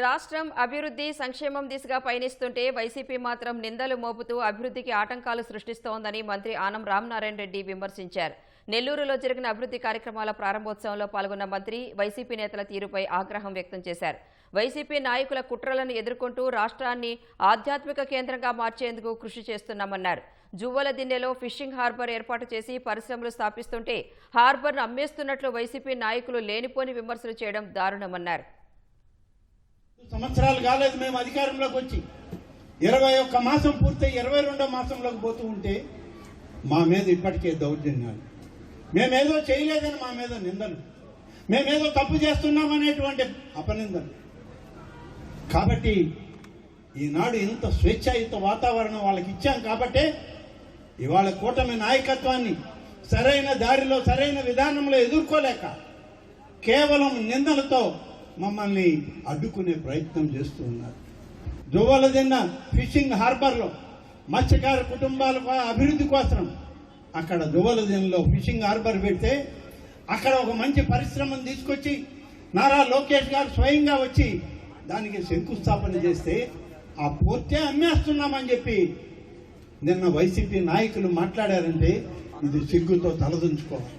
రాష్ట్రం అభివృద్ధి సంక్షేమం దిశగా పయనిస్తుంటే వైసీపీ మాత్రం నిందలు మోపుతూ అభివృద్ధికి ఆటంకాలు సృష్టిస్తోందని మంత్రి ఆనం రామనారాయణ రెడ్డి విమర్శించారు. నెల్లూరులో జరిగిన అభివృద్ధి కార్యక్రమాల ప్రారంభోత్సవంలో పాల్గొన్న మంత్రి వైసీపీ నేతల తీరుపై ఆగ్రహం వ్యక్తం చేశారు. వైసీపీ నాయకుల కుట్రలను ఎదుర్కొంటూ రాష్ట్రాన్ని ఆధ్యాత్మిక కేంద్రంగా మార్చేందుకు కృషి చేస్తున్నామన్నారు. జువ్వలదిన్నెలో ఫిషింగ్ హార్బర్ ఏర్పాటు చేసి పరిశ్రమలు స్థాపిస్తుంటే హార్బర్ను అమ్మేస్తున్నట్లు వైసీపీ నాయకులు లేనిపోని విమర్శలు చేయడం దారుణమన్నారు. సంవత్సరాలు కాలేదు మేము అధికారంలోకి వచ్చి 21 మాసం పూర్తయి 22వ మాసంలోకి పోతూ ఉంటే మా మీద ఇప్పటికే దౌర్జన్యాలు, మేమేదో చేయలేదని మా మీద నిందలు, మేమేదో తప్పు చేస్తున్నామనేటువంటి అపనిందలు. కాబట్టి ఈనాడు ఇంత స్వేచ్ఛాయుత వాతావరణం వాళ్ళకి ఇచ్చాం కాబట్టే ఇవాళ కూటమి నాయకత్వాన్ని సరైన దారిలో సరైన విధానంలో ఎదుర్కోలేక కేవలం నిందలతో మమ్మల్ని అడ్డుకునే ప్రయత్నం చేస్తూ ఉన్నారు. జువ్వలదిన్న ఫిషింగ్ హార్బర్లో మత్స్యకార కుటుంబాల అభివృద్ధి కోసం అక్కడ జువ్వలదిన్నలో ఫిషింగ్ హార్బర్ పెడితే అక్కడ ఒక మంచి పరిశ్రమను తీసుకొచ్చి నారా లోకేష్ గారు స్వయంగా వచ్చి దానికి శంకుస్థాపన చేస్తే ఆ పూర్తే అమ్మేస్తున్నామని చెప్పి నిన్న వైసీపీ నాయకులు మాట్లాడారంటే ఇది సిగ్గుతో తలదించుకోవాలి.